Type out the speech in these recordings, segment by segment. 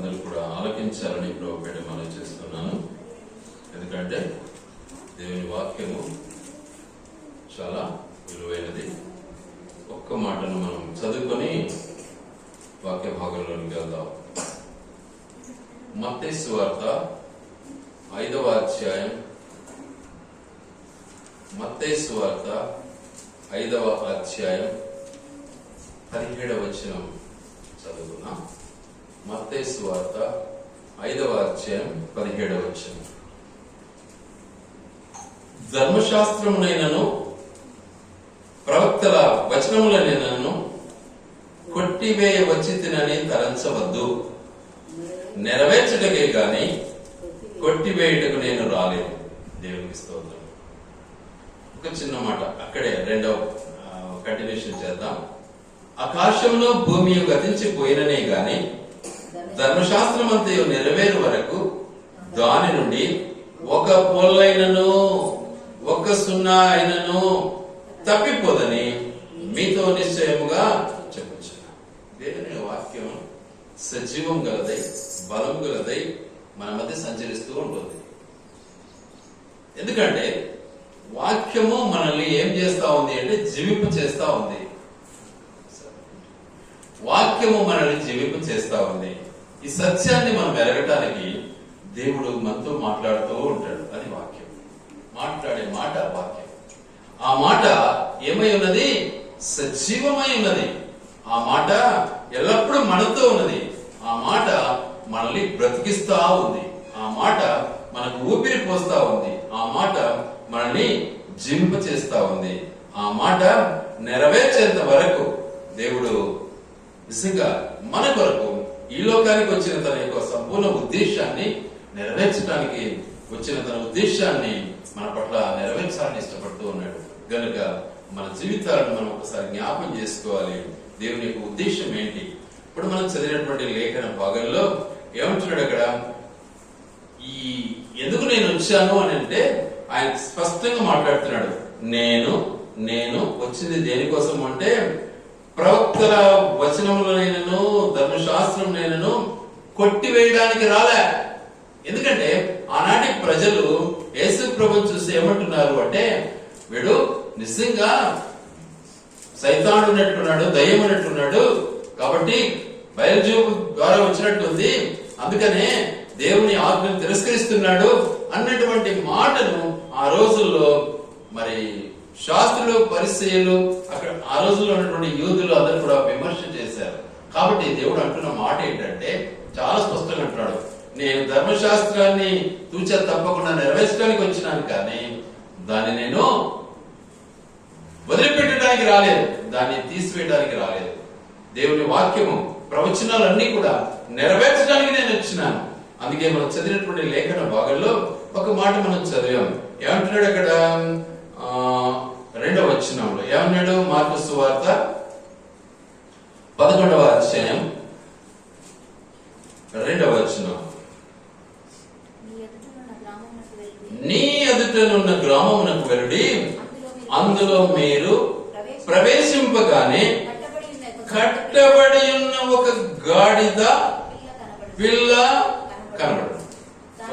అందరూ కూడా ఆలకించాలని ప్రభుపేట మనం చేస్తున్నాను. ఎందుకంటే దేవుని వాక్యము చాలా విలువైనది. ఒక్క మాటను మనం చదువుకొని వాక్య భాగంలోనికి వెళ్దాం. మత్తయి సువార్త 5వ అధ్యాయం, మత్తయి సువార్త 5వ అధ్యాయం 17వ వచనం చదువుకున్నాం. మత్తయి సువార్త 5వ అధ్యాయం 17వ వచనం. ధర్మశాస్త్రమునైనను ప్రవక్తల వచనములనైనను కొట్టివేయ వచ్చితినని తలంచవద్దు. నెరవేర్చుటకే గాని కొట్టివేయుటకు నేను రాలేదు. దేవునికి స్తోత్రం. ఒక చిన్న మాట అక్కడే రెండవ కంటిన్యూషన్ చేద్దాం. ఆకాశంలో భూమి గతించిపోయిననే గాని ధర్మశాస్త్రమంతయు నెరవేరు వరకు దాని నుండి ఒక పొల్లైనను ఒక సున్నా అయినను తప్పిపోదని మీతో నిశ్చయముగా చెప్పచ్చు. దేవుని వాక్యం సజీవం గలదై బలం గలదై మన మధ్య సంచరిస్తూ ఉంటుంది. ఎందుకంటే వాక్యము మనల్ని ఏం చేస్తా ఉంది అంటే జీవింపు చేస్తా ఉంది. వాక్యము మనల్ని జీవింపు చేస్తా ఉంది. ఈ సత్యాన్ని మనం ఎరగటానికి దేవుడు మనతో మాట్లాడుతూ ఉంటాడు. అది వాక్యం. మాట్లాడే మాట వాక్యం. ఆ మాట ఏమై ఉన్నది? సజీవమై ఉన్నది. ఆ మాట ఎల్లప్పుడూ మనతో ఉన్నది. ఆ మాట మనల్ని బ్రతికిస్తా ఉంది. ఆ మాట మనకు ఊపిరి పోస్తా ఉంది. ఆ మాట మనల్ని జీవింప చేస్తా ఉంది. ఆ మాట నెరవేర్చేంత వరకు దేవుడు నిజంగా మన కొరకు ఈ లోకానికి వచ్చిన తన యొక్క సంపూర్ణ ఉద్దేశాన్ని నెరవేర్చడానికి వచ్చిన తన ఉద్దేశాన్ని మన పట్ల నెరవేర్చాలని ఇష్టపడుతూ ఉన్నాడు. గనుక మన జీవితాలను మనం ఒకసారి జ్ఞాపం చేసుకోవాలి. దేవుని యొక్క ఉద్దేశం ఏంటి? ఇప్పుడు మనం చదివినటువంటి లేఖన భాగంలో ఏమంటున్నాడు అక్కడ? ఈ ఎందుకు నేను వచ్చాను అని అంటే ఆయన స్పష్టంగా మాట్లాడుతున్నాడు. నేను వచ్చింది దేనికోసం అంటే ప్రవక్తల వచనములనైనను ధర్మశాస్త్రమునైనను కొట్టివేయడానికి రాలే. ఎందుకంటే ఆనాటి ప్రజలు యేసు ప్రభువును చూసి ఏమంటున్నారు అంటే, వీడు నిజంగా సైతాను ఉన్నట్టున్నాడు, దయ్యం ఉన్నట్టున్నాడు, కాబట్టి బయల్జూబు ద్వారా వచ్చినట్టుంది, అందుకనే దేవుని ఆజ్ఞను తిరస్కరిస్తున్నాడు అన్నటువంటి మాటను ఆ రోజుల్లో మరి శాస్త్రులు పరిసయ్యులు అక్కడ ఆ రోజుల్లో ఉన్నటువంటి యూదులు అందరూ కూడా విమర్శ చేశారు. కాబట్టి దేవుడు అంటున్న మాట ఏంటంటే చాలా స్పష్టంగా అంటున్నాడు, నేను ధర్మశాస్త్రాన్ని తూచా తప్పకుండా నెరవేర్చడానికి వచ్చినాను, కానీ దాన్ని నేను వదిలిపెట్టడానికి రాలేదు, దాన్ని తీసివేయడానికి రాలేదు. దేవుని వాక్యము ప్రవచనాలన్నీ కూడా నెరవేర్చడానికి నేను వచ్చినాను. అందుకే మనం చదివినటువంటి లేఖన భాగంలో ఒక మాట మనం చదివాం. ఏమంటున్నాడు అక్కడ? 2వ వచనంలో ఏమన్నాడు? మార్కు సువార్త 11వ అధ్యాయం 2వ వచనం. నీ ఎదుటనున్న గ్రామమునకు వెళ్ళి అందులో మీరు ప్రవేశింపగానే కట్టబడి ఉన్న ఒక గాడిద పిల్ల కనబడను.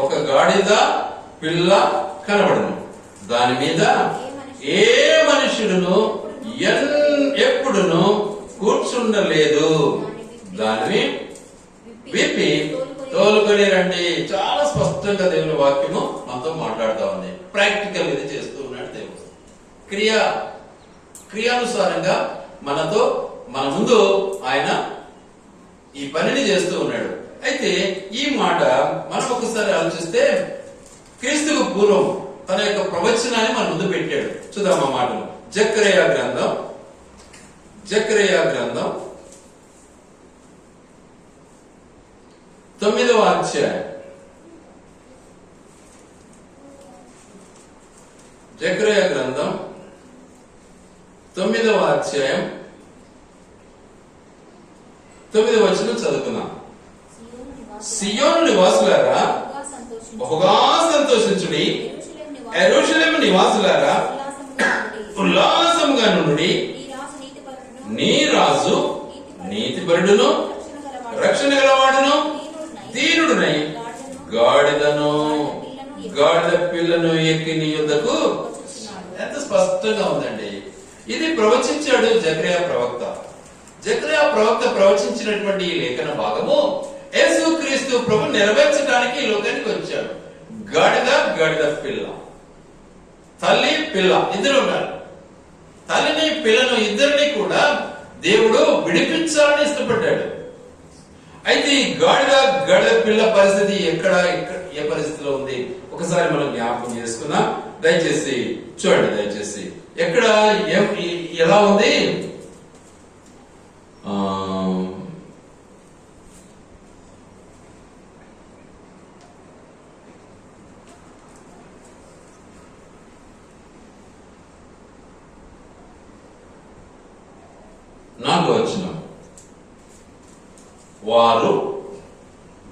ఒక గాడిద పిల్ల కనబడను. దాని మీద ఏ మనుషుడును ఎప్పుడును కూర్చుండలేదు. దాన్ని విప్పి తోలుకొని రండి. చాలా స్పష్టంగా దేవుని వాక్యము మనతో మాట్లాడుతూ ఉంది. ప్రాక్టికల్ ఇది చేస్తూ ఉన్నాడు దేవుడు. క్రియానుసారంగా మనతో మన ముందు ఆయన ఈ పనిని చేస్తూ ఉన్నాడు. అయితే ఈ మాట మనం ఒకసారి ఆలోచిస్తే క్రీస్తుకు పూర్వం తన యొక్క ప్రవచనాన్ని మన ముందు పెట్టాడు. చూద్దాం ఆ మాటను. జకర్యా గ్రంథం 9వ అధ్యాయం. జకర్యా గ్రంథం 9వ అధ్యాయం 9వ వచనం చదువుకుందాం. సియోను నివాసులారా బహుగా సంతోషించుడి, యెరూషలేము నివాసులారా ఉల్లాసముగా నుండి, నీ రాజు నీతిపరుడును రక్షణ గలవాడును ఎక్కి నీ యుద్ధకు. ఎంత స్పష్టంగా ఉందండి. ఇది ప్రవచించాడు జకరియా ప్రవక్త. జకరియా ప్రవక్త ప్రవచించినటువంటి ఈ లేఖన భాగము యేసుక్రీస్తు ప్రభు నెరవేర్చడానికి ఈ లోకానికి వచ్చాడు. గాడిద పిల్ల, తల్లి పిల్ల ఇద్దరు ఉన్నారు. తల్లిని పిల్లను ఇద్దరిని కూడా దేవుడు విడిపించాలని ఇష్టపడ్డాడు. అయితే ఈ గాడిద పిల్ల పరిస్థితి ఎక్కడ ఏ పరిస్థితిలో ఉంది ఒకసారి మనం జ్ఞాపకం చేసుకుందాం. దయచేసి చూడండి. దయచేసి ఎక్కడ ఎలా ఉంది? నాకు వచ్చిన వారు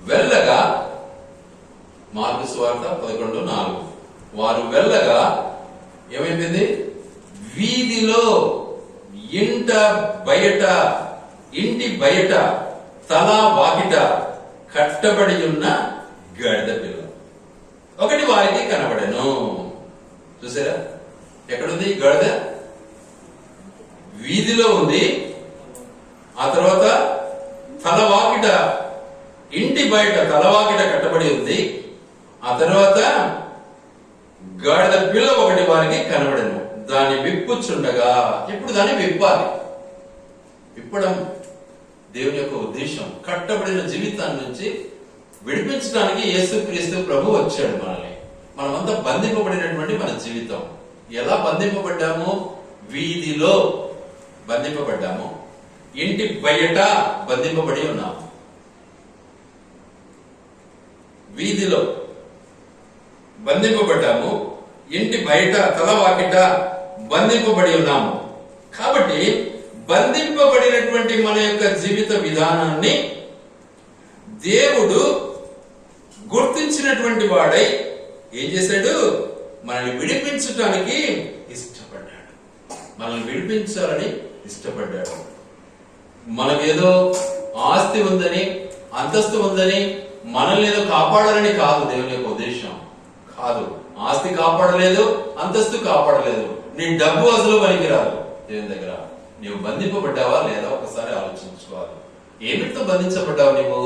వెళ్ళగా, మార్కు సువార్త 11:4, వారు వెళ్ళగా ఏమైంది? వీధిలో ఇంటి బయట తల వాకిట కట్టబడి ఉన్న గాడిద పిల్ల ఒకటి వారికి కనబడెను. చూసారా ఎక్కడుంది గాడిద? వీధిలో ఉంది. ఆ తర్వాత తలవాకిట, ఇంటి బయట తలవాకిట కట్టబడి ఉంది. ఆ తర్వాత గాడిద పిల్ల ఒకటి వారికి కనబడను. దాన్ని విప్పుచుండగా, ఇప్పుడు దాన్ని విప్పడం దేవుని యొక్క ఉద్దేశం. కట్టబడిన జీవితాన్ని నుంచి విడిపించడానికి యేసుక్రీస్తు ప్రభు వచ్చాడు. మనమంతా బంధింపబడినటువంటి మన జీవితం. ఎలా బంధింపబడ్డాము? వీధిలో బంధింపబడ్డాము, ఇంటి బయట బంధింపబడి ఉన్నాము. వీధిలో బంధింపబడ్డాము, ఇంటి బయట తలవాకిట బంధింపబడి ఉన్నాము. కాబట్టి బంధింపబడినటువంటి మన యొక్క జీవిత విధానాన్ని దేవుడు గుర్తించినటువంటి వాడై ఏం చేశాడు? మనల్ని విడిపించడానికి ఇష్టపడ్డాడు. మనల్ని విడిపించాలని ఇష్టపడ్డాడు. మనకేదో ఆస్తి ఉందని, అంతస్తు ఉందని, మనల్ని ఏదో కాపాడాలని కాదు దేవుని యొక్క ఉద్దేశం. కాదు, ఆస్తి కాపాడలేదు, అంతస్తు కాపాడలేదు, నీ డబ్బు అసలు పనికిరాదు దేవుని దగ్గర. నీవు బంధింపబడ్డావా లేదా ఒకసారి ఆలోచించుకోవాలి. ఏమిటితో బంధించబడ్డావు నీవు?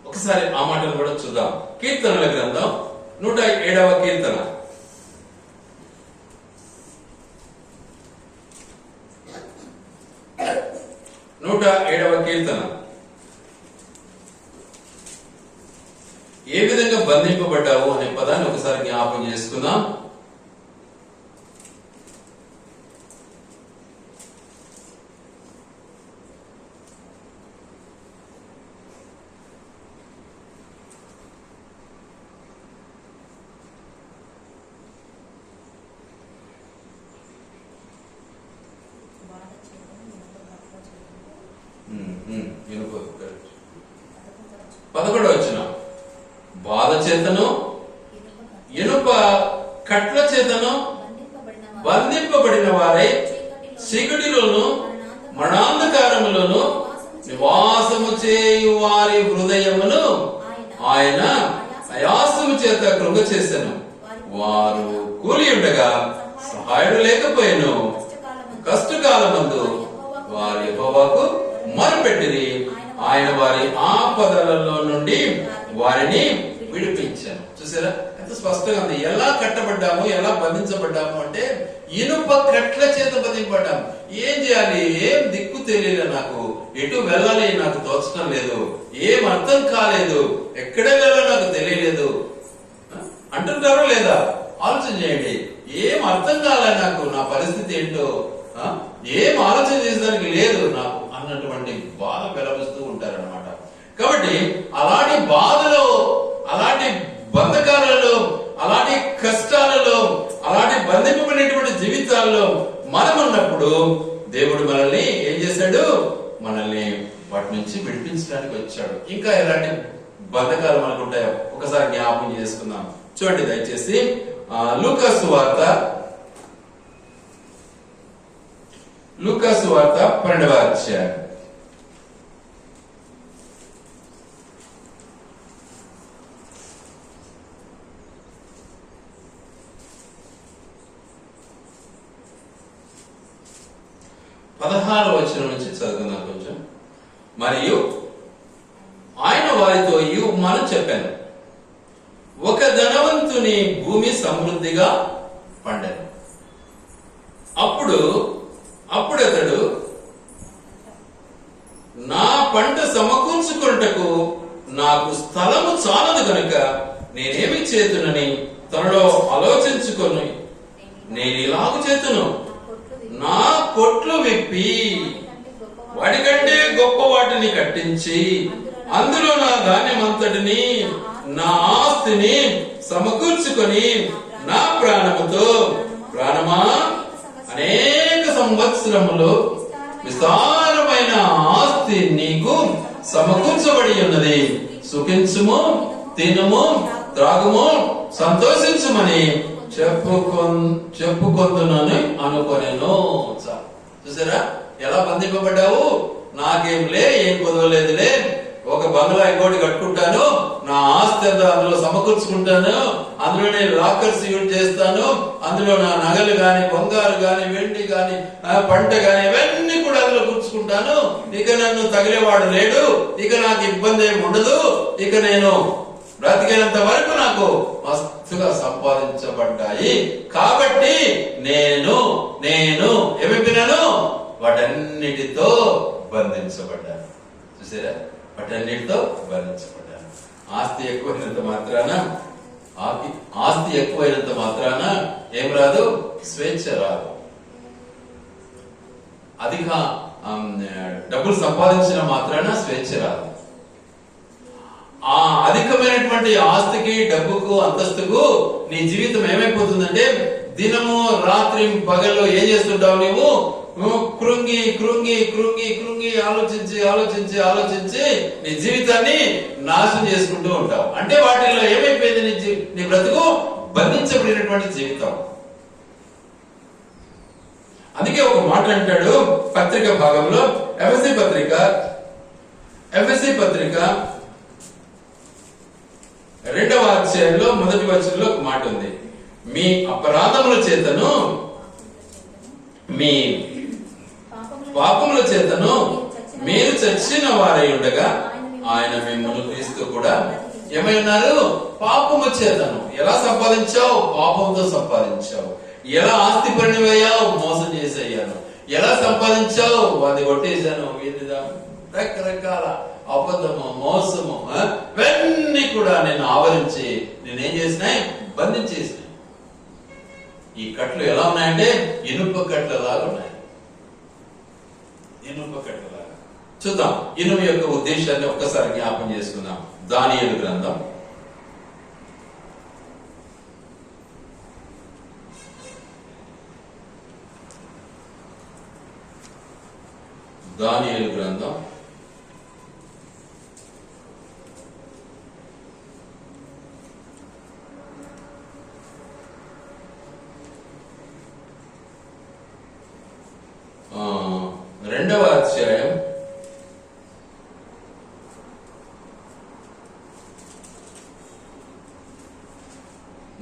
ఒకసారి ఆ మాటను కూడా చూద్దాం. కీర్తనల గ్రంథం 107వ కీర్తన. ఏ విధంగా బంధింపబడ్డావు అనే పదాన్ని ఒకసారి జ్ఞాపకం చేసుకుందాం. పదకొండవ వచనం. బాధ చేతను ఇనుప కట్ల చేతను బంధింపబడిన వారై చీకటిలోను మరణాంధకారములోను నివాసము చేయు వారి హృదయమును ఆయన ఆయాసము చేత కృంగ చేసెను. వారు కూలి ఉండగా సహాయుడు లేకపోయాను. కష్టకాలమందు వారి యెహోవాకు మొరపెట్టిరి. ఆయన వారి ఆపదలలో నుండి వారిని విడిపించాను. చూసారా ఎంత స్పష్టంగా ఉంది. ఎలా కట్టబడ్డాము, ఎలా బంధించబడ్డాము అంటే ఇనుప కట్ల చేత బంధింపడ్డాము. ఏం చేయాలి? ఏం దిక్కు తెలియలేదు నాకు. ఎటు వెళ్ళాలి నాకు తోచడం లేదు. ఏం అర్థం కాలేదు. ఎక్కడ వెళ్ళాలో నాకు తెలియలేదు అంటుంటారో లేదా? ఆలోచన చేయండి. ఏం అర్థం కాలే నాకు, నా పరిస్థితి ఏంటో ఏం ఆలోచన చేసేదానికి లేదు నాకు అన్నటువంటి బాధ వెలవిస్తూ ఉంటారన్నమాట. కాబట్టి అలాంటి బాధలో, అలాంటి బంధకాలలో, అలాంటి కష్టాలలో, అలాంటి బంధింపబడినటువంటి జీవితాల్లో మనం ఉన్నప్పుడు దేవుడు మనల్ని ఏం చేశాడు? మనల్ని వాటి నుంచి విడిపించడానికి వచ్చాడు. ఇంకా ఎలాంటి బంధకాలు మనకు ఉంటాయో ఒకసారి జ్ఞాపకం చేసుకుందాం. చూడండి దయచేసి లూకా సువార్త 12వ అధ్యాయం. 16వ వచనం నుంచి చదువుకుందాం కొంచెం. మరియు ఆయన వారితో ఈ ఉపమానం చెప్పాను. ఒక ధనవంతుని భూమి సమృద్ధిగా పండాను. అప్పుడు అతడు నా పంట సమకూర్చుకొనుటకు నాకు స్థలము చాలదు గనుక నేనేమి చేతునని తనలో ఆలోచించుకొని, నేను ఇలాగ చేతును, నా కొట్లు విప్పి వాటికంటే గొప్ప వాటిని కట్టించి అందులో నా ధాన్యమంతటిని, నా ఆస్తిని సమకూర్చుకొని నా ప్రాణమా అనేక సంవత్సరములు విస్తారమైన ఆస్తి నీకు సమకూర్చబడి ఉన్నది. సుఖించుము, తినుము, త్రాగుము, సంతోషించుమని చెప్పుకొందునని అనుకొనెను. చూసారా ఎలా బంధింపబడ్డావు? నాకేంలే, ఏం కుదవలేదులే, ఒక బంగ్లా ఇంకోటి కట్టుకుంటాను, నా ఆస్తి అంతా అందులో సమకూర్చుకుంటాను, అందులో నేను లాకర్స్ యూజ్ చేస్తాను, అందులో నా నగలు గాని, బంగారు గాని, వెండి గాని, పంట గాని ఇవన్నీ కూడా అందులో కూర్చుకుంటాను. ఇక నన్ను తగిలేవాడు లేడు, ఇక నాకు ఇబ్బంది ఏమి ఉండదు, ఇక నేను బ్రతికేంత వరకు నాకు మస్తుగా సంపాదించబడ్డాయి కాబట్టి నేను ఏమైపోయినాను? వాటన్నిటితో బంధించబడ్డాను. చూసారా, వాటన్నిటితో బంధించబడ్డాను. ఆస్తి ఎక్కువైనంత మాత్రాన ఏం రాదు? స్వేచ్ఛ రాదు. అధిక డబ్బులు సంపాదించిన మాత్రాన స్వేచ్ఛ రాదు. ఆ అధికమైనటువంటి ఆస్తికి, డబ్బుకు, అంతస్తుకు నీ జీవితం ఏమైపోతుందంటే దినము రాత్రి పగల్లో ఏం చేస్తుంటావు? నీవు కృంగి కృంగి కృంగి కృంగి ఆలోచించి నీ జీవితాన్ని నాశనం చేసుకుంటూ ఉంటావు. అంటే వాటిల్లో ఏమైపోయింది? నీ బ్రతుకు బంధించబడినటువంటి జీవితం. అందుకే ఒక మాట అంటాడు పత్రిక భాగంలో, ఎఫెసీ పత్రిక 2వ అధ్యాయంలో 1వ వచనంలో ఒక మాట ఉంది. మీ అపరాధముల చేతను, మీ పాపముల చేతను మీరు చచ్చిన వారై ఉండగా ఆయన మిమ్మల్ని క్రీస్తు కూడా ఏమై ఉన్నారు? పాపము చేతను. ఎలా సంపాదించావు? పాపంతో సంపాదించావు. ఎలా ఆస్తి పడినవయ్యావు? మోసం చేసయ్యాను. ఎలా సంపాదించావు? అది కొట్టేశాను. రకరకాల అబద్ధము, మోసము ఇవన్నీ కూడా నేను ఆవరించి నేనేం చేసినాయి? బంధించేసినాయి. ఈ కట్లు ఎలా ఉన్నాయంటే ఇనుప కట్లలాగా ఉన్నాయి. ఇనుప కట్లలాగా. చూద్దాం ఇనుము యొక్క ఉద్దేశాన్ని ఒక్కసారి జ్ఞాపం చేసుకుందాం. దానియేలు గ్రంథం 2వ అధ్యాయం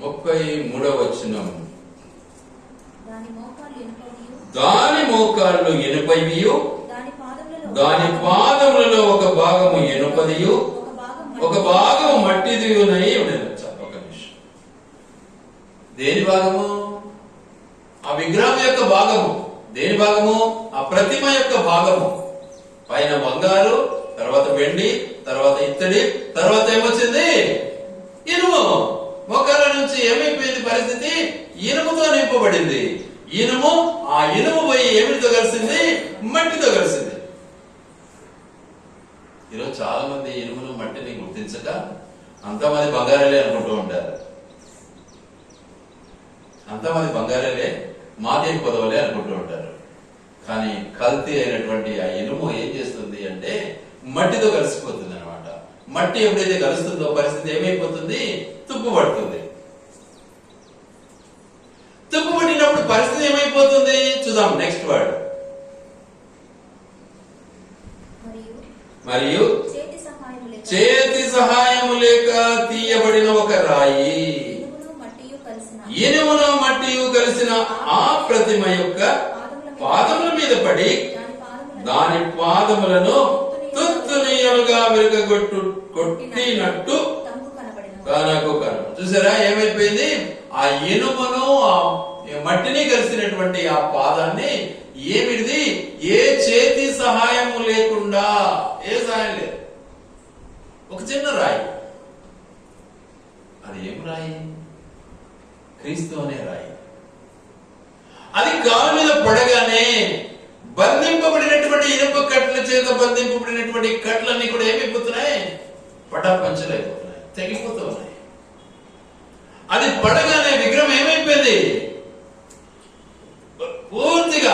33వ వచనం. దాని మోకాళ్ళు ఇనుపవియు, దాని పాదములలో ఒక భాగము ఇనుపదియు, ఒక భాగము మట్టిదియునై ఉండెను. ఒక నిమిషం. దేని భాగము? ఆ విగ్రహం యొక్క భాగము. దేని భాగము? ఆ ప్రతిమ యొక్క భాగము. పైన బంగారు, తర్వాత వెండి, తర్వాత ఇత్తడి, తర్వాత ఏమొచ్చింది? ఇనుము. మోకాళ్ళ నుంచి ఏమైపోయింది పరిస్థితి? ఇనుముతో నింపబడింది. ఇనుము, ఆ ఇనుము పోయి ఏమిటితో కలిసింది? మట్టితో కలిసింది. ఈరోజు చాలా మంది ఇనుమును, మట్టిని గుర్తించక అంతమంది బంగారాలే అనుకుంటూ ఉంటారు. అంతమంది బంగారాలే, మాకేం పొదవలే అనుకుంటూ ఉంటారు. కానీ కల్తీ అయినటువంటి ఆ ఇనుము ఏం చేస్తుంది అంటే మట్టితో కలిసిపోతుంది అనమాట. మట్టి ఎప్పుడైతే కలుస్తుందో పరిస్థితి ఏమైపోతుంది? తుప్పు పడుతుంది. తుప్పు పట్టినప్పుడు పరిస్థితి ఏమైపోతుంది? చూద్దాం నెక్స్ట్ వర్డ్. మరియు చేతి సహాయము లేక తీయబడిన ఒక రాయి, ఇనుమును మట్టియు కలిసిన ఆ ప్రతిమ యొక్క పాదముల మీద పడి దాని పాదములను తుత్తునియలుగా కొట్టినట్టు కనకు కను. చూసారా ఏమైపోయింది? ఆ ఇనుమును ఆ మట్టిని కలిసినటువంటి ఆ పాదాన్ని ఏమిటిది? ఏ చేతి సహాయము లేకుండా, ఏ సహాయం లేదు, ఒక చిన్న రాయి. అది ఏం రాయి? క్రీస్తు అనే రాయి. అది గాలి మీద పడగానే బంధింపబడినటువంటి ఇనుప కట్ల చేత బంధింపబడినటువంటి కట్లన్నీ కూడా ఏమైపోతున్నాయి? పటాపంచలైపోతున్నాయి, తెగిపోతూ ఉన్నాయి. అది పడగానే విగ్రహం ఏమైపోయింది? పూర్తిగా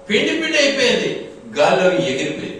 పిండి పిండి అయిపోయింది, గాల్లోకి ఎగిరిపోయింది.